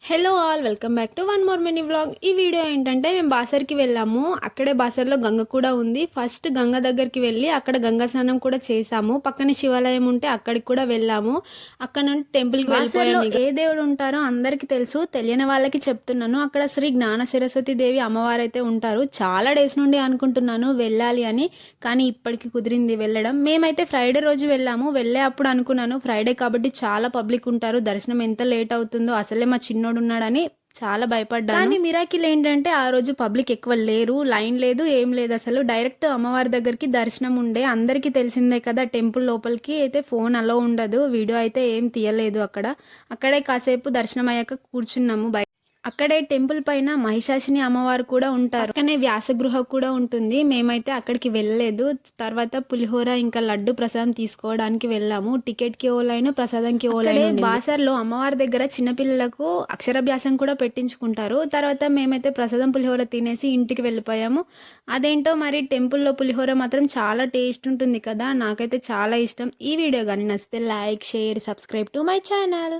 Hello all welcome back to one more mini vlog. ఈ video ఏంటంటే మేము బాసర్కి వెళ్ళాము. అక్కడే బాసర్లో గంగ కూడా ఉంది. ఫస్ట్ గంగ దగ్గరికి వెళ్ళి అక్కడ గంగా స్నానం కూడా చేసాము. పక్కన శివాలయం ఉంటే అక్కడికి కూడా వెళ్ళాము. అక్కడ నుండి టెంపుల్కి వెళ్ళిపోయాము. ఏ దేవుడు ఉంటారో అందరికీ తెలుసు, తెలియని వాళ్ళకి చెప్తున్నాను. అక్కడ శ్రీ జ్ఞాన సరస్వతి దేవి అమ్మవారు అయితే ఉంటారు. చాలా డేస్ నుండి అనుకుంటున్నాను వెళ్ళాలి అని, కానీ ఇప్పటికి కుదిరింది వెళ్ళడం. మేమైతే ఫ్రైడే రోజు వెళ్ళాము. వెళ్ళే అప్పుడు అనుకున్నాను ఫ్రైడే కాబట్టి చాలా పబ్లిక్ ఉంటారు, దర్శనం ఎంత లేట్ అవుతుందో, అసలే మా చిన్నోడు ఉన్నాడని చాలా భయపడ్డాను. కానీ మిరాకిల్ ఏంటంటే ఆ రోజు పబ్లిక్ ఎక్కువ లేరు, లైన్ లేదు, ఏం లేదు. అసలు డైరెక్ట్ అమ్మవారి దగ్గరికి దర్శనం ఉండే. అందరికీ తెలిసిందే కదా, టెంపుల్ లోపలికి అయితే ఫోన్ అలో ఉండదు. వీడియో అయితే ఏం తీయలేదు. అక్కడే కాసేపు దర్శనం అయ్యాక కూర్చున్నాము. అక్కడే టెంపుల్ పైన మహిషాసుని అమ్మవారు కూడా ఉంటారు. పక్కనే వ్యాసగృహ కూడా ఉంటుంది. మేమైతే అక్కడికి వెళ్ళలేదు. తర్వాత పులిహోర ఇంకా లడ్డు ప్రసాదం తీసుకోవడానికి వెళ్ళాము. టికెట్కి ఓ లైన్, ప్రసాదంకి ఓ లైన్. బాసర్లో అమ్మవారి దగ్గర చిన్నపిల్లలకు అక్షరాభ్యాసం కూడా పెట్టించుకుంటారు. తర్వాత మేమైతే ప్రసాదం పులిహోర తినేసి ఇంటికి వెళ్ళిపోయాము. అదేంటో మరి టెంపుల్లో పులిహోర మాత్రం చాలా టేస్ట్ ఉంటుంది కదా, నాకైతే చాలా ఇష్టం. ఈ వీడియో కానీ నచ్చితే like, share, subscribe to my channel.